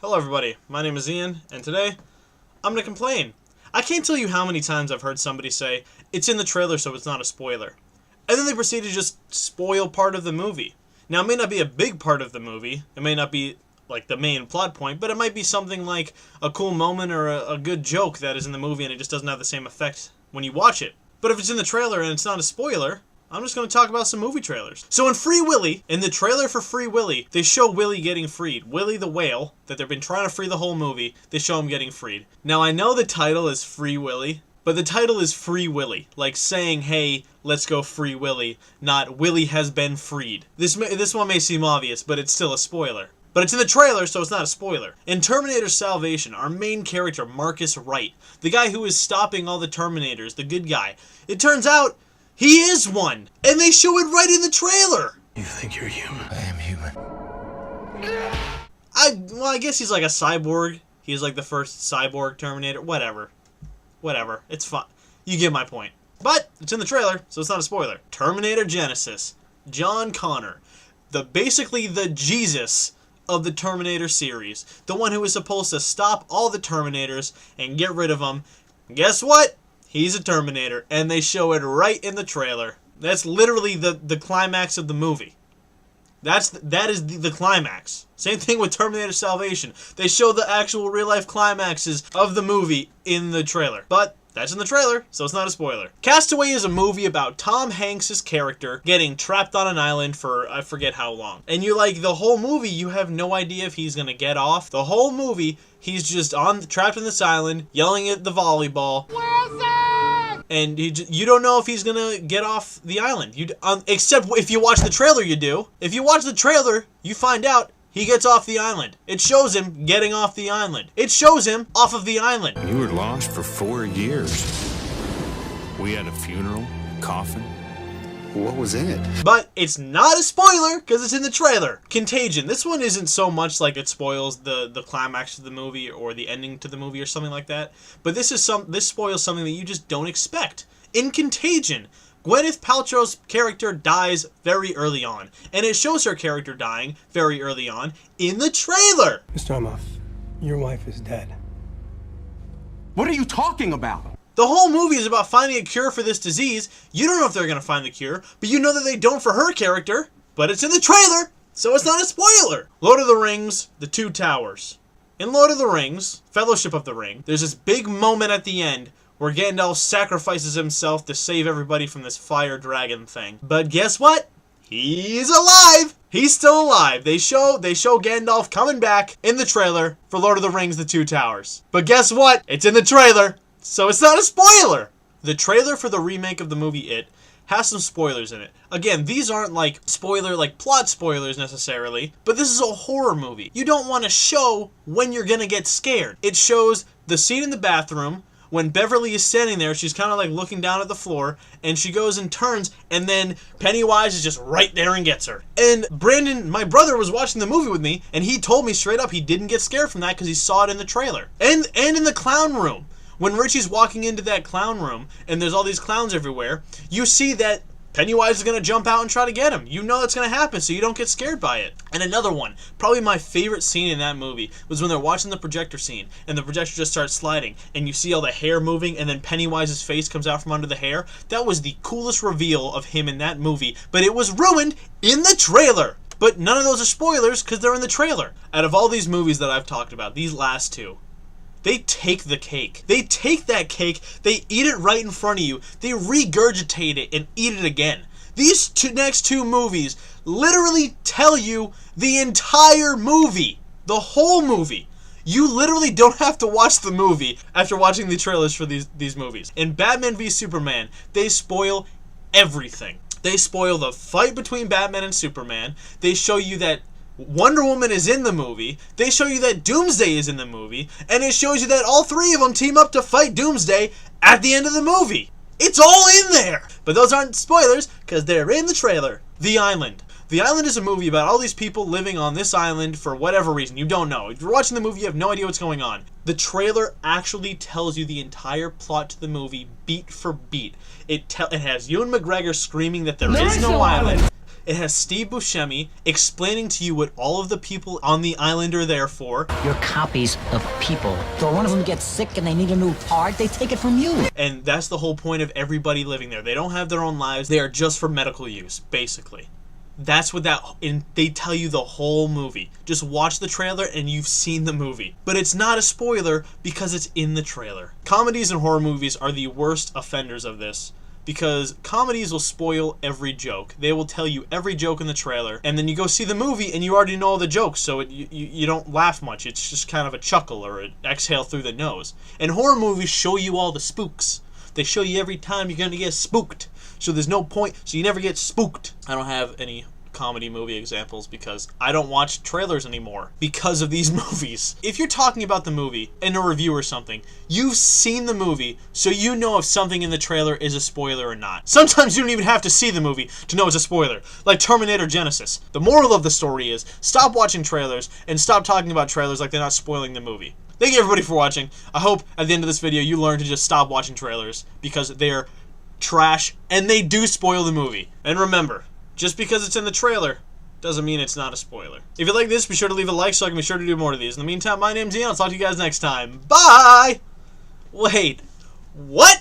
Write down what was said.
Hello everybody, my name is Ian, and today, I'm gonna complain. I can't tell you how many times I've heard somebody say, it's in the trailer so it's not a spoiler. And then they proceed to just spoil part of the movie. Now it may not be a big part of the movie, it may not be like the main plot point, but it might be something like a cool moment or a good joke that is in the movie and it just doesn't have the same effect when you watch it. But if it's in the trailer and it's not a spoiler, I'm just going to talk about some movie trailers. So in Free Willy, in the trailer for Free Willy, they show Willy getting freed. Willy the whale, that they've been trying to free the whole movie, they show him getting freed. Now I know the title is Free Willy, but the title is Free Willy. Like saying, hey, let's go free Willy, not Willy has been freed. This one may seem obvious, but it's still a spoiler. But it's in the trailer, so it's not a spoiler. In Terminator Salvation, our main character, Marcus Wright, the guy who is stopping all the Terminators, the good guy, it turns out he is one, and they show it right in the trailer. You think you're human? I am human. Well, I guess he's like a cyborg. He's like the first cyborg Terminator. Whatever. It's fun. You get my point. But it's in the trailer, so it's not a spoiler. Terminator Genisys. John Connor. Basically the Jesus of the Terminator series. The one who is supposed to stop all the Terminators and get rid of them. Guess what? He's a Terminator, and they show it right in the trailer. That's literally the climax of the movie. That is the climax. Same thing with Terminator Salvation. They show the actual real-life climaxes of the movie in the trailer. But that's in the trailer, so it's not a spoiler. Castaway is a movie about Tom Hanks' character getting trapped on an island for I forget how long. And the whole movie, you have no idea if he's gonna get off. The whole movie, he's just trapped on this island, yelling at the volleyball. Wilson! And you don't know if he's gonna get off the island. Except if you watch the trailer, you do. If you watch the trailer, you find out he gets off the island. It shows him getting off the island. It shows him off of the island. You were lost for 4 years. We had a funeral, coffin. What was in it? But it's not a spoiler because it's in the trailer. Contagion. This one isn't so much like it spoils the climax of the movie or the ending to the movie or something like that. But this spoils something that you just don't expect. In Contagion, Gwyneth Paltrow's character dies very early on, and it shows her character dying very early on in the trailer. Mr. Amoff, your wife is dead. What are you talking about? The whole movie is about finding a cure for this disease. You don't know if they're going to find the cure, but you know that they don't for her character, but it's in the trailer, so it's not a spoiler. Lord of the Rings, The Two Towers. In Lord of the Rings, Fellowship of the Ring, there's this big moment at the end where Gandalf sacrifices himself to save everybody from this fire dragon thing. But guess what? He's alive! He's still alive. They show Gandalf coming back in the trailer for Lord of the Rings, The Two Towers. But guess what? It's in the trailer, so it's not a spoiler! The trailer for the remake of the movie It has some spoilers in it. Again, these aren't plot spoilers necessarily, but this is a horror movie. You don't want to show when you're gonna get scared. It shows the scene in the bathroom when Beverly is standing there. She's kind of like looking down at the floor, and she goes and turns, and then Pennywise is just right there and gets her. And Brandon, my brother, was watching the movie with me, and he told me straight up he didn't get scared from that because he saw it in the trailer. And in the clown room, when Richie's walking into that clown room, and there's all these clowns everywhere, you see that Pennywise is going to jump out and try to get him. You know that's going to happen, so you don't get scared by it. And another one, probably my favorite scene in that movie, was when they're watching the projector scene, and the projector just starts sliding, and you see all the hair moving, and then Pennywise's face comes out from under the hair. That was the coolest reveal of him in that movie, but it was ruined in the trailer. But none of those are spoilers, because they're in the trailer. Out of all these movies that I've talked about, these last two, they take the cake. They take that cake, they eat it right in front of you, they regurgitate it and eat it again. These next two movies literally tell you the entire movie. The whole movie. You literally don't have to watch the movie after watching the trailers for these movies. In Batman v Superman, they spoil everything. They spoil the fight between Batman and Superman. They show you that Wonder Woman is in the movie, they show you that Doomsday is in the movie, and it shows you that all three of them team up to fight Doomsday at the end of the movie. It's all in there! But those aren't spoilers, because they're in the trailer. The Island. The Island is a movie about all these people living on this island for whatever reason. You don't know. If you're watching the movie, you have no idea what's going on. The trailer actually tells you the entire plot to the movie, beat for beat. It has Ewan McGregor screaming that there is no island. It has Steve Buscemi explaining to you what all of the people on the island are there for. You're copies of people. So one of them gets sick and they need a new part, they take it from you. And that's the whole point of everybody living there. They don't have their own lives. They are just for medical use, basically. That's what and they tell you the whole movie. Just watch the trailer and you've seen the movie. But it's not a spoiler because it's in the trailer. Comedies and horror movies are the worst offenders of this, because comedies will spoil every joke. They will tell you every joke in the trailer, and then you go see the movie and you already know all the jokes, so you don't laugh much. It's just kind of a chuckle or an exhale through the nose. And horror movies show you all the spooks. They show you every time you're going to get spooked. So there's no point, so you never get spooked. I don't have any comedy movie examples because I don't watch trailers anymore because of these movies. If you're talking about the movie in a review or something, you've seen the movie, so you know if something in the trailer is a spoiler or not. Sometimes you don't even have to see the movie to know it's a spoiler, like Terminator Genisys. The moral of the story is, stop watching trailers and stop talking about trailers like they're not spoiling the movie. Thank you everybody for watching. I hope at the end of this video you learn to just stop watching trailers because they're trash and they do spoil the movie. And remember, just because it's in the trailer doesn't mean it's not a spoiler. If you like this, be sure to leave a like so I can be sure to do more of these. In the meantime, my name's Ian. I'll talk to you guys next time. Bye! Wait, what?